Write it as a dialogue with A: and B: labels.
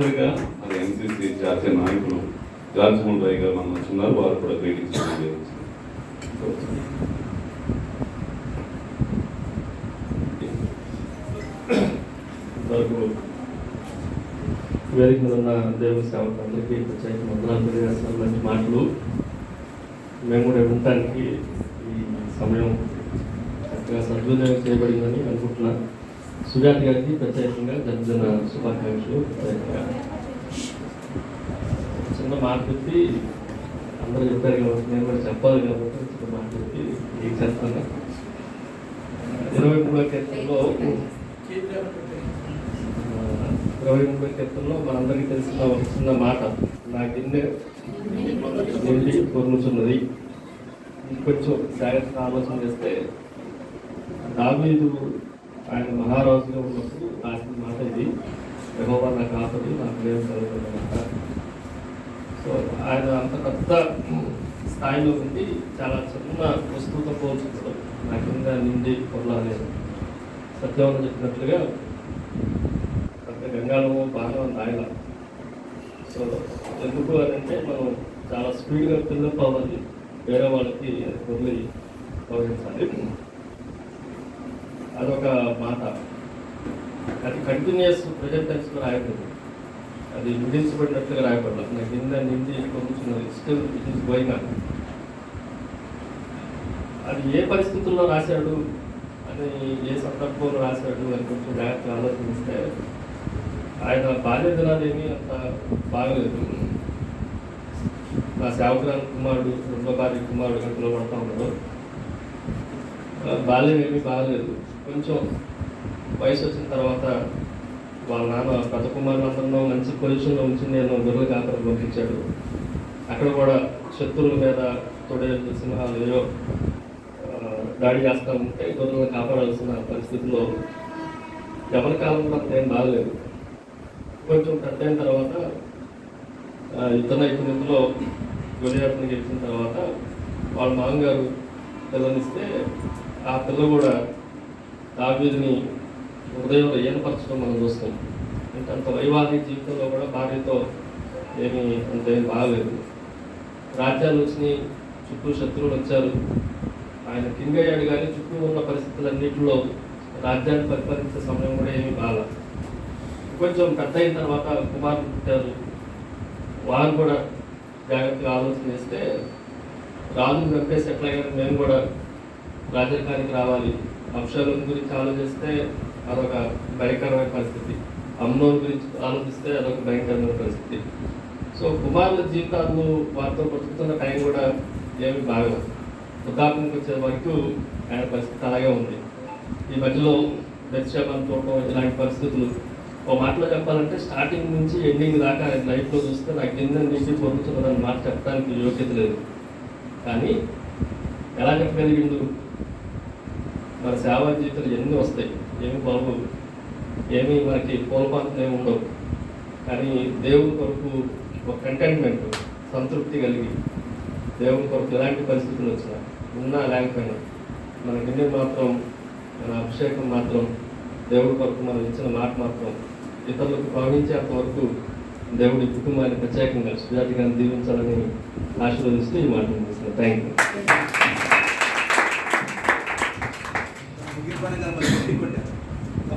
A: ఆఖరిగా మరి ఎన్సీసీ జాతీయ నాయకులు జాన్సమోహన్ రాయ్ గారు మనం వచ్చినారు. వారు కూడా గ్రీటింగ్స్
B: వేదిక మీద ఉన్న దేవుని సేవకులందరికీ ప్రత్యేక వందనాలు తెలియజేస్తున్నారు. మంచి మాటలు మేము కూడా ఉండటానికి ఈ సమయం చక్కగా సద్వినియోగం చేయబడిందని అనుకుంటున్నా. సుజాత గారికి ప్రత్యేకంగా జన్మదిన శుభాకాంక్షలు. ప్రత్యేకంగా చిన్న మాట చెప్పి అందరూ చెప్పారు కాబట్టి నేను కూడా చెప్పాలి కాబట్టి చిన్న మాట చెప్పి ఏం చేస్తాను. 23వ కీర్తనలో మనందరికీ తెలిసిన ఒక చిన్న మాట, నా గిన్నె నిండి పొర్లుచున్నది. కొంచెం జాగ్రత్తగా ఆలోచన చేస్తే దావీదు ఆయన మహారాజుగా ఉన్నప్పుడు రాసిన మాట ఇది, యెహోవా నా కాపరి, నాకు ఏం కలుగుతుందన్నమాట. సో ఆయన అంత పెద్ద స్థాయిలో ఉండి చాలా చిన్న వస్తువుతో పోల్చుతాడు. నా కింద నిండి పొరలేదు. సత్యవరం చెప్పినట్లుగా గంగాలో బాగా ఆయన. సో ఎందుకు అని అంటే మనం చాలా స్పీడ్గా పిల్లలు అవ్వాలి, వేరే వాళ్ళకి వదిలి గౌరవించాలి. అదొక మాట. అది కంటిన్యూస్ ప్రెజెంట్ టెన్స్లో రాయకూడదు, అది విధించబడినట్లుగా రాయకూడదు. నా కింద నిండి పొందుతున్నది, still it is going on. అది ఏ పరిస్థితుల్లో రాశాడు అని, ఏ సందర్భంలో రాశాడు అని కొంచెం జాగ్రత్తగా ఆలోచిస్తే ఆయన బాల్య దినాలు ఏమీ అంత బాగలేదు. నా సేవకురాలు కుమారుడు, రెండో భార్య కుమారుడు గంటలో పడతా ఉన్నాడు. బాల్యం ఏమీ బాగలేదు. కొంచెం వయసు వచ్చిన తర్వాత వాళ్ళ నాన్న పెద్ద కుమారులందరిలో మంచి పొజిషన్లో ఉంచి నేను గొర్రెల కాపరి పంపించాడు. అక్కడ కూడా శత్రువుల మీద తొడేళ్ళు, సింహాలు ఏయో దాడి చేస్తూ ఉంటే గొర్రెలను కాపాడాల్సిన పరిస్థితుల్లో ఎవరి కాలంలో అంత ఏం బాగలేదు. కొంచెం పెద్ద అయిన తర్వాత యుద్ధ నైపుణ్యంలో గొలియాతుని గెలిచిన తర్వాత వాళ్ళ మామగారు పిల్లనిస్తే ఆ పిల్ల కూడా దావీదుని హృదయంలో ఏర్పరచడం మనం చూస్తాం. అంటే అంత వైవాహిక జీవితంలో కూడా భార్యతో ఏమీ అంతేం బాగలేదు. రాజ్యాలు వచ్చినాయి, చుట్టూ శత్రువులు వచ్చారు, ఆయన కింగ్ అయ్యాడు. కానీ చుట్టూ ఉన్న పరిస్థితులన్నింటిలో రాజ్యాన్ని పరిపాలించే సమయం కూడా ఏమీ బాగా. కొంచెం పెద్ద అయిన తర్వాత కుమారులు పుట్టారు. వారు కూడా జాగ్రత్తగా ఆలోచన చేస్తే రాజును చంపేసి ఎట్లాగైనా మేము కూడా రాజరికానికి రావాలి. అబ్షాలోం గురించి ఆలోచిస్తే అదొక భయంకరమైన పరిస్థితి, అమ్నోన్ గురించి ఆలోచిస్తే అదొక భయంకరమైన పరిస్థితి. సో కుమారుల జీవితాలు వారితో బతుకుతున్న టైం కూడా ఏమి బాగా, వృద్ధాప్యానికి వచ్చే వరకు ఆయన పరిస్థితి అలాగే ఉంది. ఈ మధ్యలో బెత్షెబాను చూడటం, ఇలాంటి పరిస్థితులు. ఓ మాటలో చెప్పాలంటే స్టార్టింగ్ నుంచి ఎండింగ్ దాకా ఆయన లైఫ్లో చూస్తే నాకు కింద నీటి పొందుతున్నదని మాట చెప్పడానికి యోగ్యత లేదు. కానీ ఎలా చెప్పగలిగిండు? మన సేవా జీవితాలు ఎన్ని వస్తాయి, ఏమి బాబు, ఏమీ మనకి కోల్పాంతం ఏమి ఉండవు. కానీ దేవుని కొరకు ఒక కంటెంట్మెంట్, సంతృప్తి కలిగి దేవుని కొరకు ఎలాంటి పరిస్థితులు వచ్చినా, ఉన్నా లేకపోయినా, మన గిన్నె మాత్రం, మన అభిషేకం మాత్రం, దేవుడి కొరకు మనం ఇచ్చిన మాట మాత్రం ఇతరులకు ప్రవహించేంత వరకు దేవుడి కుటుంబాన్ని ప్రత్యేకంగా సుజాత గారిని దీవించాలని ఆశీర్వదిస్తూ ఈ మాట ముగిస్తున్నాను. Thank you.